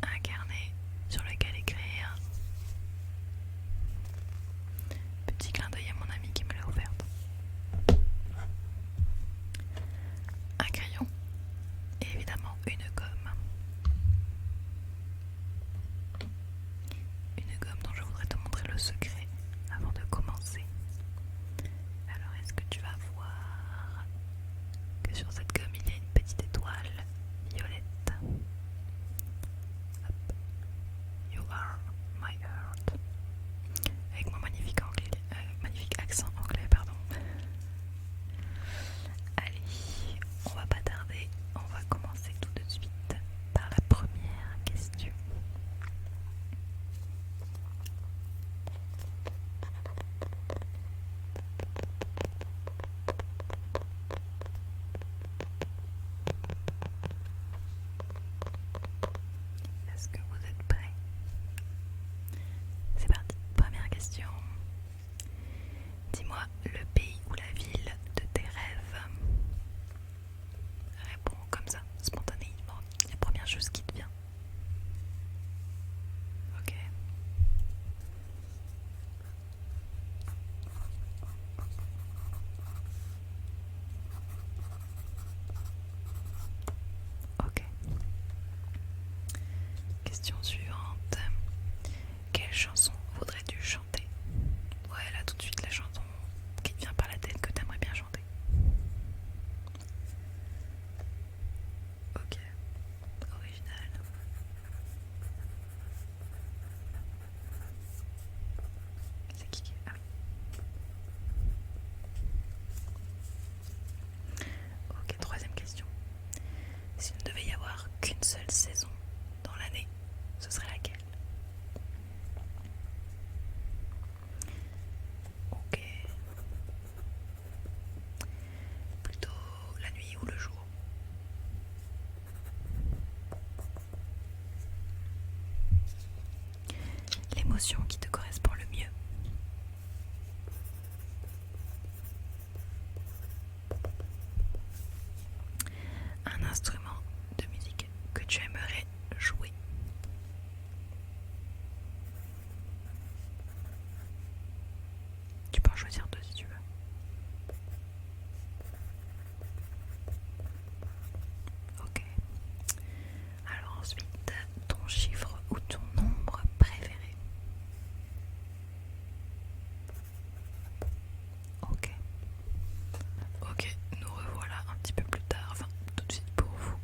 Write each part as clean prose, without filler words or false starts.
un carnet sur lequel écrire. Petit clin d'œil à mon ami qui me l'a offerte. Un crayon et évidemment une gomme. Une gomme dont je voudrais te montrer le secret avant de commencer. Alors est-ce que tu vas voir que sur cette gomme il y a une petite étoile violette. Hop. You are my heart. Avec mon magnifique accent anglais, pardon. Allez, on va pas tarder, on va commencer tout de suite par la première question. Est-ce que vous êtes prêts? C'est parti, première question. Dis-moi le pays ou la ville de tes rêves. Réponds comme ça, spontanément, la première chose qui te vient. Ok. Ok. Question suivante. Quelle chanson voudrais-tu chanter? Ouais, là tout de suite la chanson qui te vient par la tête que t'aimerais bien chanter. Ok. Original. C'est qui? Ah oui. Ok, troisième question. S'il ne devait y avoir qu'une seule saison dans l'année, ce serait laquelle? Ok. Plutôt la nuit ou le jour? L'émotion qui te correspond le mieux? Un instrument de musique que tu aimerais jouer? Tu peux en choisir deux si tu veux. Ok. Alors ensuite, ton chiffre ou ton nombre préféré? Ok. Ok, nous revoilà un petit peu plus tard, enfin tout de suite pour vous.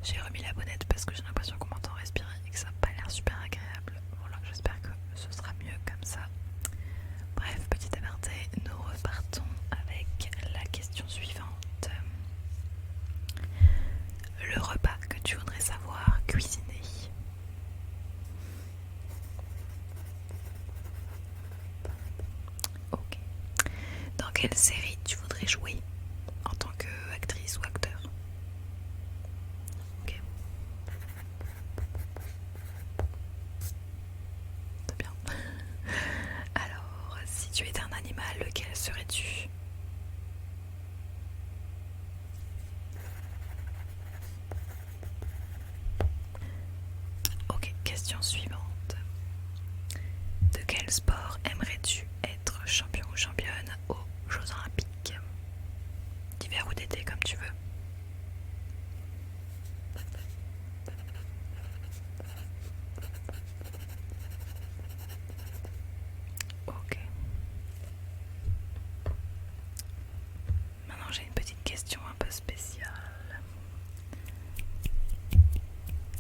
J'ai remis la bonnette parce que j'ai l'impression qu'on m'entend respirer et que ça n'a pas l'air super agréable. Voilà, j'espère que ce sera mieux comme ça. Bref, petit aparté, nous repartons avec la question suivante. Le repas que tu voudrais savoir cuisiner? Ok. Dans quelle série tu voudrais jouer en tant qu'actrice ou acteur? Ok. C'est bien. Alors, si tu étais un animal, lequel serais-tu? Ok, question suivante. De quel sport aimerais-tu être champion ou championne aux Jeux Olympiques? D'hiver ou d'été, comme tu veux. Ok. Maintenant j'ai une petite question un peu spéciale.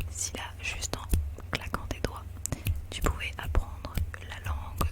Si là, juste en claquant des doigts, tu pouvais apprendre la langue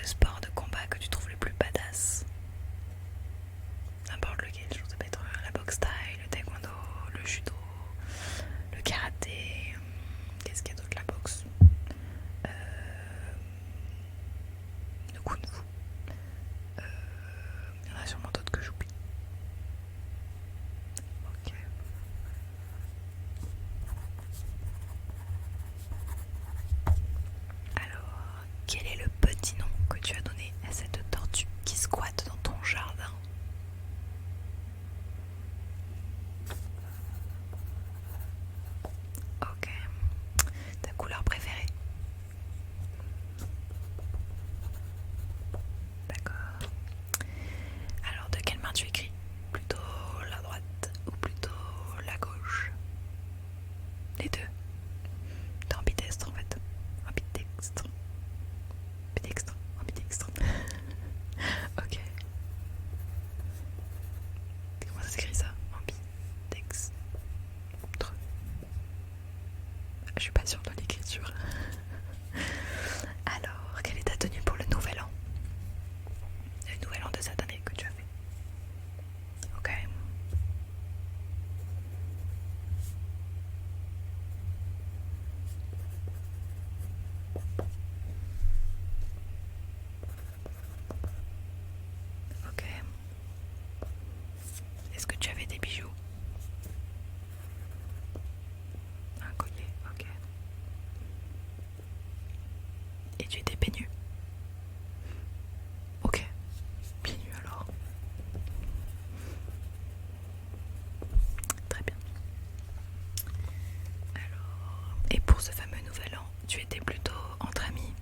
le sport de combat que tu trouves le plus badass? N'importe lequel, ça peut être la boxe thaï, le taekwondo, le judo, le karaté, qu'est-ce qu'il y a d'autre, la boxe, le kung fu, il y en a sûrement d'autres que j'oublie. Ok. Alors, quel est le petit nom que tu as donné à cette tortue qui squatte dans ton jardin? Ok. Ta couleur préférée? D'accord. Alors, de quelle main tu écris? Plutôt la droite ou plutôt la gauche? Les deux. T'es ambidextre en fait. Ambidextre. Ambidextre. Ambidextre. Ok. Comment ça s'écrit ça? Ambidextre. Je suis pas sûre de l'écriture. Alors, quelle est ta tenue pour le nouvel an? Le nouvel an de cette année que tu as fait. Ok. Ok. Est-ce que tu avais des bijoux? Un collier, ok. Et tu étais pieds nus? Ok. Pieds nus alors. Très bien. Alors, et pour ce fameux nouvel an, tu étais plutôt entre amis,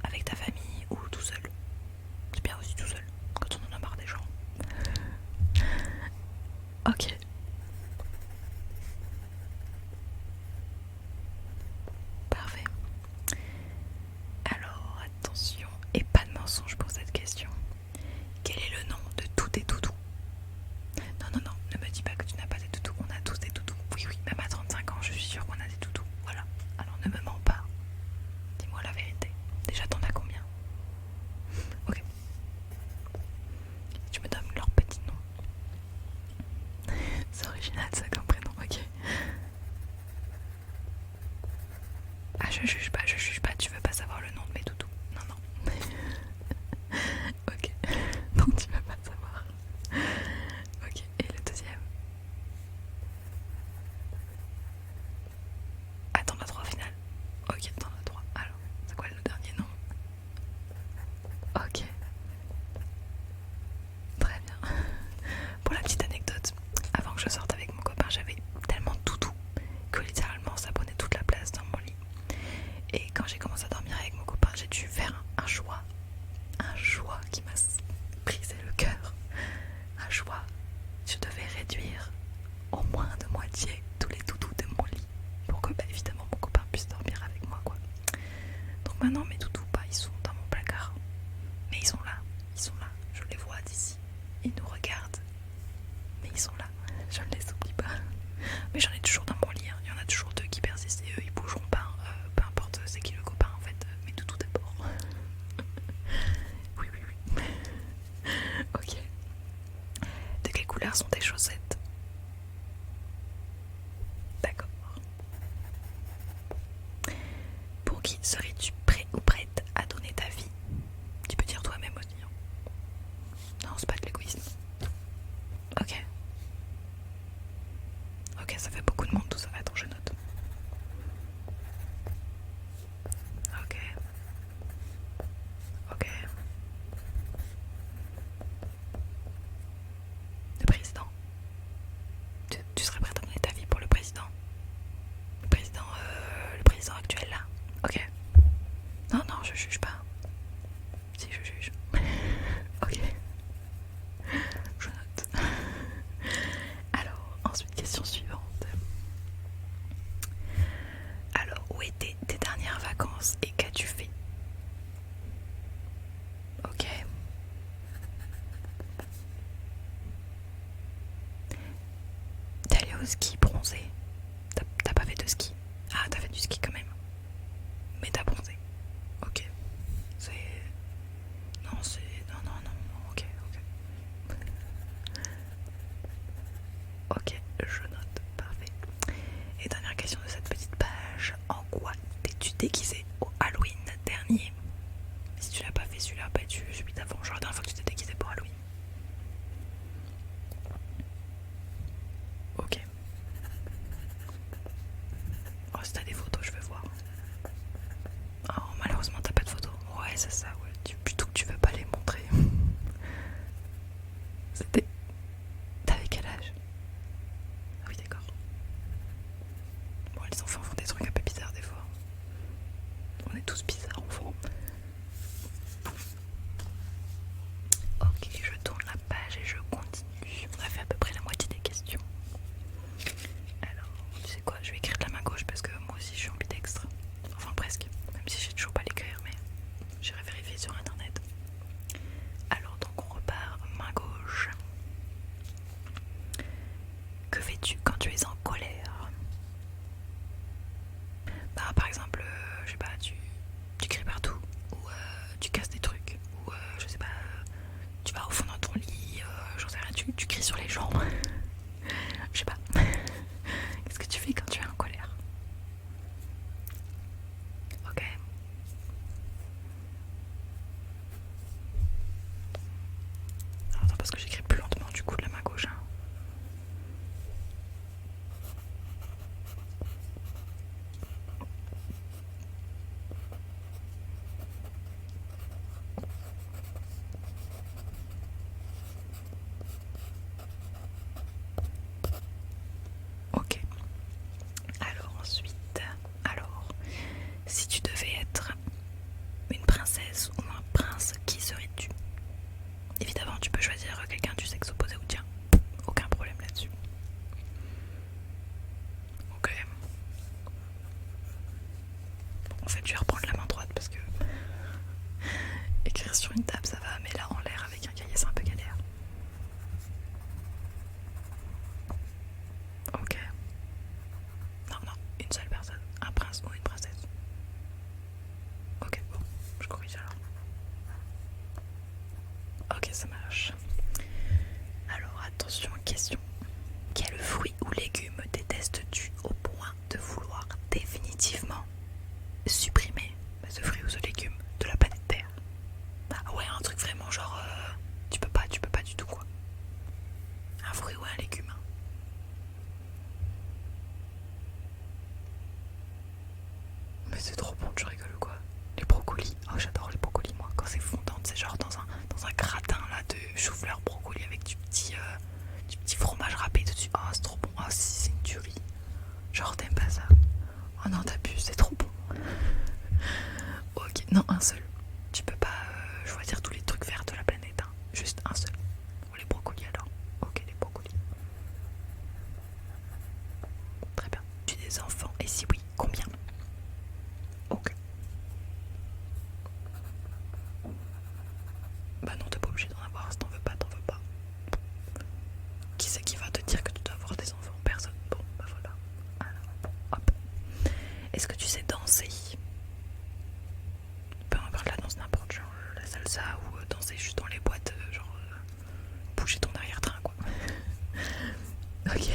avec ta famille ou tout seul? C'est bien aussi tout seul, quand on en a marre des gens. Ok. Parfait. Alors, attention, et pas de mensonge pour cette question. Quel est le nom de tous tes toutous? Non, non, non, ne me dis pas que tu n'as pas des toutous. On a tous des toutous. Oui, oui, même à 35 ans, je suis sûre qu'on a des toutous. Voilà. Alors ne me mens pas. Dis-moi la vérité. Déjà, t'en as combien? Ok. Tu me donnes leur petit nom. C'est original ça comme prénom, ok. Ah, je juge pas, tu veux pas savoir le nom de mes toutous. Non, non. Ok. Non, tu veux pas savoir. Ok, et le deuxième? Ah, t'en as trois au final. Ok, t'en as trois. Alors, c'est quoi le dernier nom? Ok. Très bien. Pour la petite anecdote, avant que je sorte avec mon copain, j'avais tellement de toutous que littéralement ça prenait toute la place dans mon lit. Et quand j'ai commencé à dormir avec mon copain, j'ai dû faire un choix qui m'a brisé le cœur. Un choix. Je devais réduire au moins de moitié tous les toutous de mon lit pour que, évidemment, mon copain puisse dormir avec moi, quoi. Donc maintenant, mes toutous, ils sont dans mon placard. Mais ils sont là, je les vois d'ici. Ils nous regardent, mais ils sont là, je ne les oublie pas. Mais j'en ai toujours dans mon lit, hein. Il y en a toujours deux qui persistent et eux ils bougeront pas, peu importe c'est qui le copain en fait, mais tout d'abord. Oui, oui, oui. Ok. De quelle couleur sont tes chaussettes? D'accord. Pour qui serais-tu prêt ou prête à donner ta vie? Tu peux dire toi-même aussi. Hein. Non, c'est pas de l'égoïsme. Ok. Ok, ça fait beaucoup de monde tout ça. Attends, je note. Ok. Ok. Le président. Tu serais prête à donner ta vie pour le président? Le président actuel là. Ok. Non, non, je juge pas. Si, je juge. Ok. Je note. Alors, ensuite, question suivante. Alors, où étaient tes dernières vacances et qu'as-tu fait? Ok. T'es allé au ski bronzé? T'as pas fait de ski? Ah, t'as fait du ski quand même. Mais t'as bronzé. Ok. si t'as des photos, je veux voir. Oh, malheureusement, t'as pas de photos. Ouais, c'est ça, ouais. Plutôt que tu veux pas les montrer. C'était. T'avais quel âge? Ah oui, d'accord. Bon, les enfants font des trucs un peu bizarres des fois. On est tous bizarres, enfants. Ok, je tourne la page et je continue. On a fait à peu près la moitié des questions. Alors, tu sais quoi, je vais écrire de la main gauche parce que moi aussi je suis ambidextre. Enfin presque, même si j'ai toujours pas l'écrire, mais j'irai vérifier sur internet. Alors donc on repart main gauche. Que fais-tu quand tu es en colère? Bah par exemple, je sais pas, tu cries partout, ou tu casses des trucs, ou je sais pas, tu vas au fond dans ton lit, j'en sais rien, tu cries sur les gens. Je sais pas. Qu'est-ce que tu fais quand tu es en colère? Ok. Alors, attends, parce que j'écris plus lentement du coup de la main gauche. Hein. Ok. Alors ensuite, si tu devais être une princesse ou un prince, qui serais-tu? Évidemment, tu peux choisir quelqu'un du sexe opposé ou tien. Aucun problème là-dessus. Ok. Bon, en fait, je vais reprendre la main droite parce que écrire sur une table ça va, mais là en l'air avec un cahier c'est un peu galère. Ok. Non, une seule personne. Un prince ou une princesse. Ok, bon, je corrige alors. Ok, ça marche. Alors attention, question. Quel fruit ou légume détestes-tu au point de vouloir définitivement supprimer ce fruit ou ce légume de la planète Terre? Ah ouais, un truc vraiment genre tu peux pas du tout quoi. Un fruit ou un légume. Mais c'est trop bon, tu rigoles quoi. Les brocolis, oh j'adore les brocolis moi. Quand c'est fondant, c'est genre dans un gratin là de chou-fleur brocoli avec du petit fromage râpé dessus. Oh c'est trop bon, oh si c'est une tuerie. Genre t'aimes pas ça? Oh non t'abuses, c'est trop bon. Ok, non un seul. Tu peux pas choisir tous les trucs verts de la planète, hein. Juste un seul. Ou les brocolis alors. Ok les brocolis. Très bien. Tu as des enfants et si oui, combien? Ok. Bah non t'es pas obligé d'en avoir, si t'en veux pas, t'en veux pas. Qui c'est qui va te dire que tu dois avoir des enfants? Personne. Bon bah voilà. Alors, hop. Est-ce que tu sais danser? Peu importe la danse, n'importe, genre la salsa ou danser juste dans les boîtes, genre bouger ton arrière-train quoi. Ok.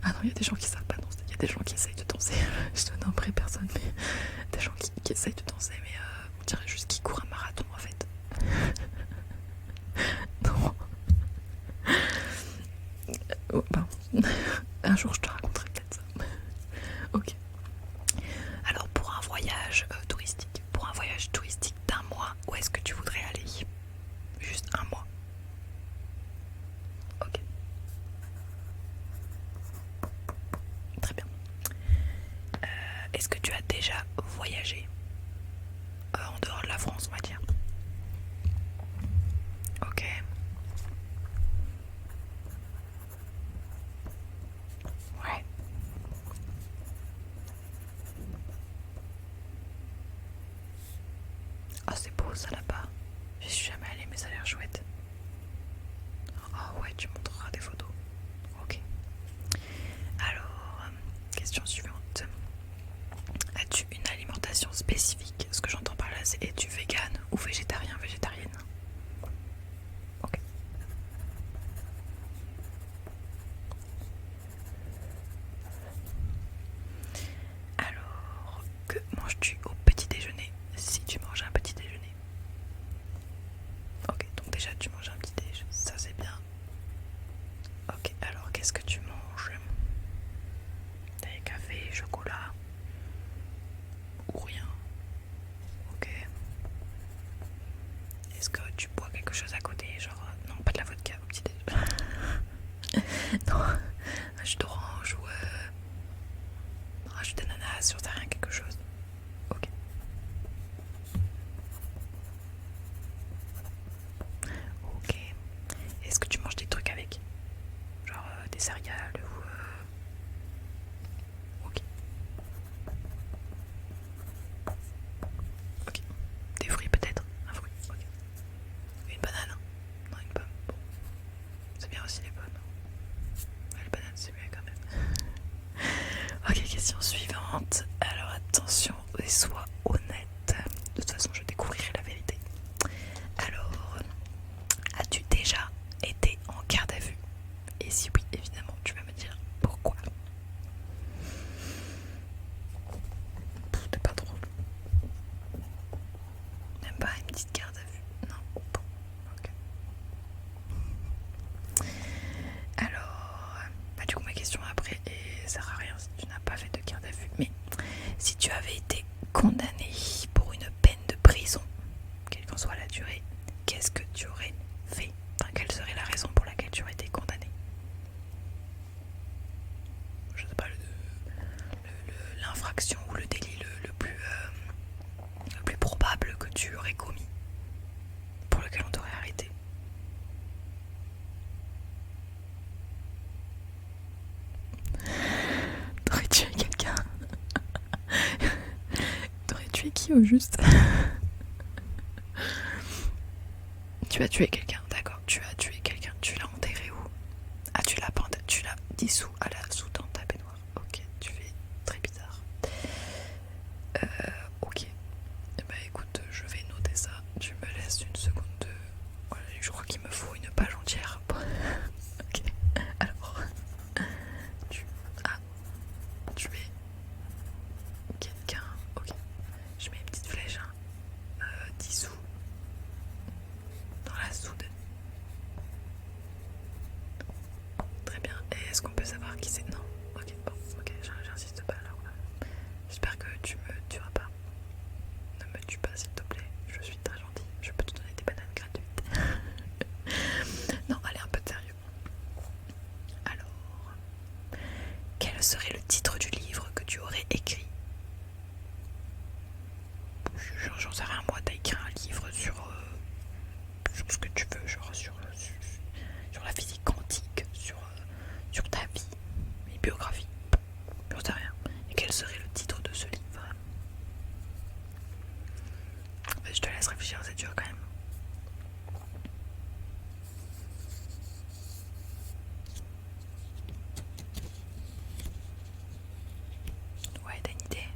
Ah non, il y a des gens qui savent pas danser, il y a des gens qui essayent de danser. Je te nommerai personne, mais des gens qui essayent de danser, mais on dirait juste qu'ils courent un marathon en fait. Non. Oh, ben. Un jour je te raconterai peut-être ça. Ok. Alors pour un voyage touristique d'un mois, où est-ce que tu voudrais aller? Juste un mois. Ok. Très bien. Est-ce que tu as déjà voyagé en dehors de la France, on va dire? Ok. Ouais. Oh c'est beau ça là-bas. Je suis jamais allée mais ça a l'air chouette. Oh ouais, tu montreras des photos. Ok. Alors, question suivante. As-tu une alimentation spécifique? Ce que j'entends par là c'est es-tu vegan ou végétarien, végétarienne? Ok. Alors, que manges-tu au petit déjeuner si tu manges un petit déjeuner? Ok, donc déjà tu manges un petit déjeuner, ça c'est bien. Ok, alors qu'est-ce que tu manges? T'as Question suivante. Alors attention et sois honnête. De toute façon, je découvrirai la vérité. Alors, as-tu déjà été en garde à vue? Et si oui, évidemment, tu vas me dire pourquoi. T'es pas drôle. Même pas une petite garde à vue. Non. Bon. Ok. Alors, du coup ma question après, et ça sert à rien si tu n'as pas fait de garde à vue, mais si tu avais été condamné pour une peine de prison, quelle qu'en soit la durée, qu'est-ce que tu aurais fait? Enfin, quelle serait la raison pour laquelle tu aurais été condamné? Je sais pas, l'infraction ou le délit le plus probable que tu aurais commis, pour lequel on t'aurait arrêté. T'aurais tué quelqu'un? T'aurais tué qui au juste? Tu as tué quelqu'un, d'accord, tu as tué quelqu'un, tu l'as enterré où? Ah, tu l'as dissous dans ta baignoire. Ok, tu fais très bizarre. Ok, bah écoute, je vais noter ça, tu me laisses une seconde de... Voilà, je crois qu'il me faut une page entière. Ok, alors, tu as tué quelqu'un, ok, je mets une petite flèche, hein. Dissous dans la soude. Très bien, et est-ce qu'on peut savoir qui c'est? Non. Ok, bon, ok, j'insiste pas alors. J'espère que tu me tueras pas. Ne me tue pas s'il te plaît, je suis très gentille, je peux te donner des bananes gratuites. Non, allez, un peu de sérieux. Alors, quel serait le titre du livre que tu aurais écrit? J'en sais rien, moi, t'as écrit un livre sur ce que tu veux, genre sur la physique quantique, sur ta vie, une biographie, j'en sais rien. Et quel serait le titre de ce livre? Je te laisse réfléchir, c'est dur quand même. Ouais, t'as une idée?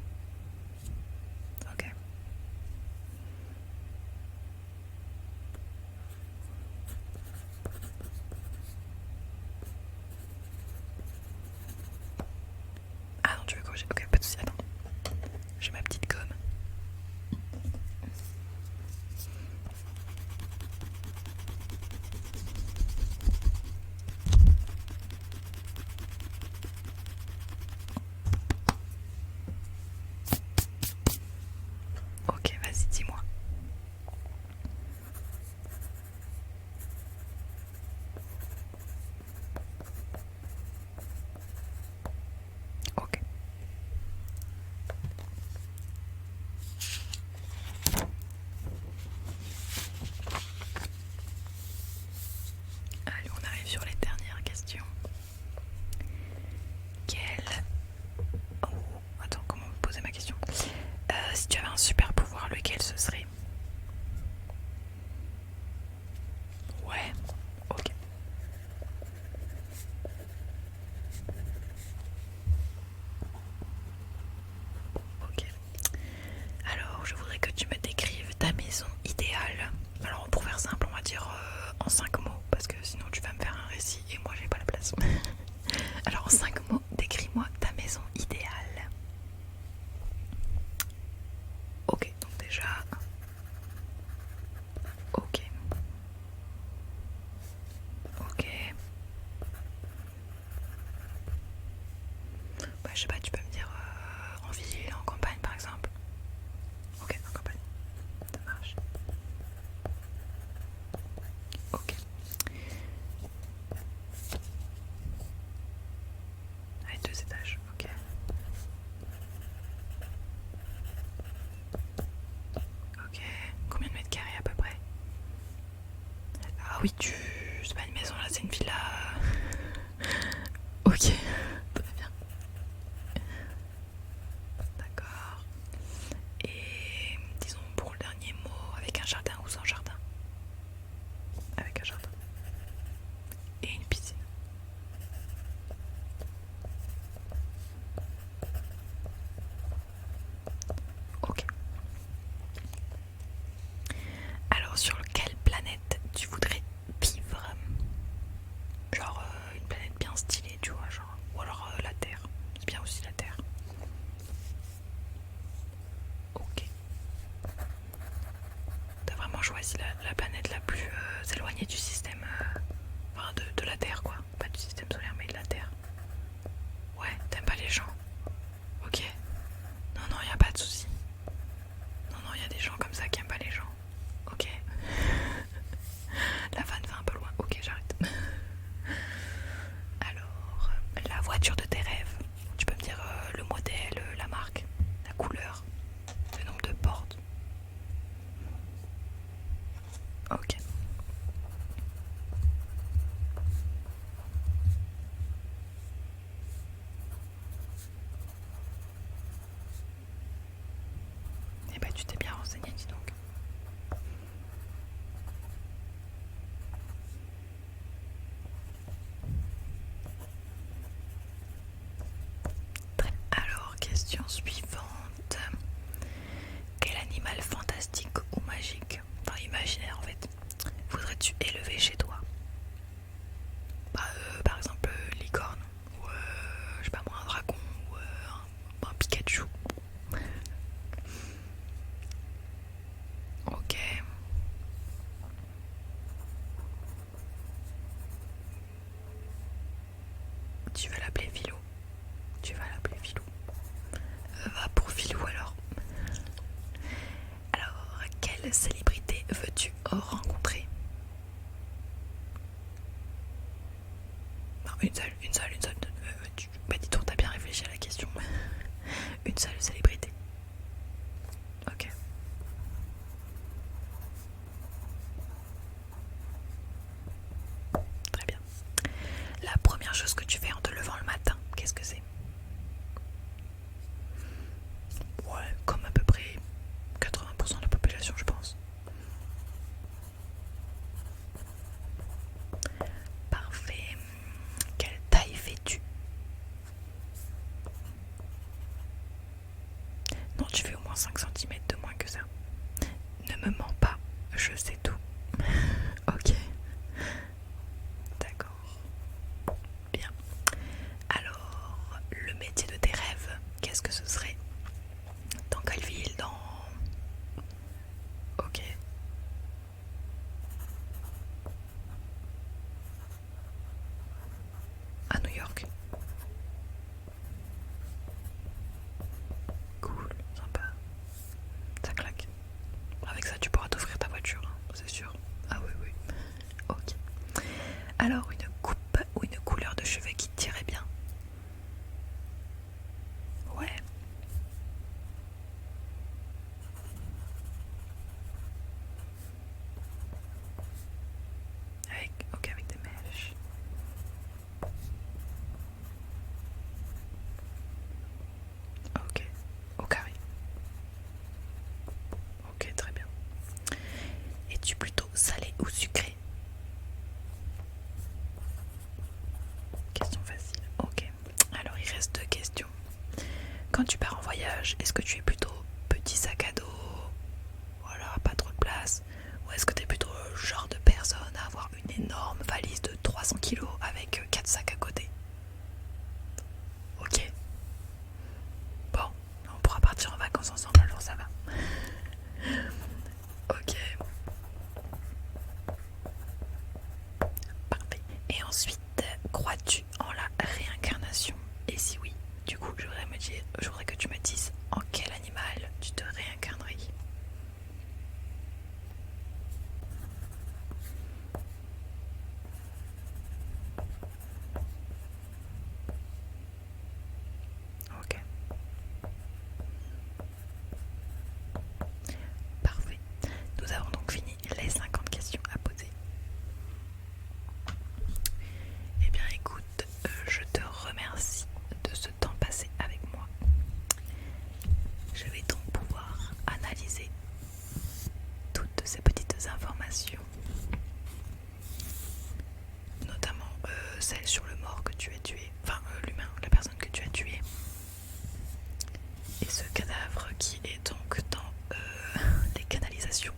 Ok. Ah non, tu veux corriger? Ok, pas de soucis, attends. J'ai ma petite gomme. Ok, vas-y, dis-moi. Ok. Allez, on arrive sur les dernières questions. Oh, attends, comment poser ma question? Si tu avais un super pouvoir, lequel ce serait? Ouais, ok. Ok. Alors, je voudrais que tu me décrives ta maison idéale. Alors, pour faire simple, on va dire en 5 mots, parce que sinon tu vas me faire un récit et moi j'ai pas la place. Alors, en 5 mots, décris-moi ta maison idéale. Ok, donc déjà... Ok. Ok. Bah, je sais pas, tu peux me dire en ville, en campagne par exemple. Ok, en campagne. Ça marche. Ok. Avec 2 étages, ok. Ok. Combien de mètres carrés à peu près? Ah oui, c'est pas une maison là, c'est une villa. Ok, très bien. D'accord. Et disons pour le dernier mot, avec un jardin ou sans jardin? Avec un jardin. Et une piscine. choisi la planète la plus éloignée du système, enfin de la Terre quoi, pas du système solaire mais de la Terre. Ouais, t'aimes pas les gens? Ok. Non, non, y a pas de souci. Non, non, y a des gens comme ça qui aiment pas les gens. Ok. La vanne va un peu loin. Ok, j'arrête. Alors, la voiture de tes rêves. Tu peux me dire le modèle, la marque, la couleur, le nombre de portes. Ok. Eh ben, tu t'es bien renseigné, dis donc. Alors, question suivante. Quel animal fantastique ou magique, enfin imaginaire en fait, voudrais-tu élever chez toi? Bah, par exemple, licorne, ou je sais pas moi, un dragon, ou un Pikachu. Ok. Tu veux l'appeler Philou? Tu vas l'appeler Philou. Va pour Philou alors. Alors, quelle célébrité veux-tu rencontrer? Non, une seule, une seule, une seule. Bah dis donc, t'as bien réfléchi à la question. Une seule célébrité. Ok. Très bien. La première chose que tu fais en te levant le matin, qu'est-ce que c'est? Ouais, comme à peu près 80% de la population, je pense. Parfait. Quelle taille fais-tu? Non, tu fais au moins 5 centimètres de moins que ça. Ne me mens pas, je sais tout. Ok, d'accord. Bien. Alors, le métier de tes rêves, qu'est-ce que ce serait? Dans quelle ville? Dans... Ok. À New York. Cool, sympa. Ça claque. Avec ça, tu pourras t'offrir ta voiture, hein, c'est sûr. Ah oui, oui. Ok. Alors, une coupe ou une couleur de cheveux qui te tirait bien? Ouais. Ok, avec des mèches. Ok. Au carré. Ok, très bien. Es-tu plutôt salé ou sucré? Question facile. Ok. Alors, il reste deux questions. Quand tu pars en voyage, est-ce que tu es plutôt petit sac à dos, voilà, pas trop de place, ou est-ce que tu es plutôt le genre de personne à avoir une énorme valise de 300 kilos avec 4 sacs à côté? Ok. Bon, on pourra partir en vacances ensemble alors ça va. Ok. Parfait. Et ensuite, crois-tu en la réincarnation? Et si oui, du coup, je voudrais que tu me dises en quel animal tu te réincarnerais. Ok. Parfait. Nous avons donc fini les 50 questions à poser. Eh bien écoute, je te remercie de ce temps passé avec moi. Je vais donc pouvoir analyser toutes ces petites informations, notamment celle sur le mort que tu as tué, enfin l'humain, la personne que tu as tuée, et ce cadavre qui est donc dans les canalisations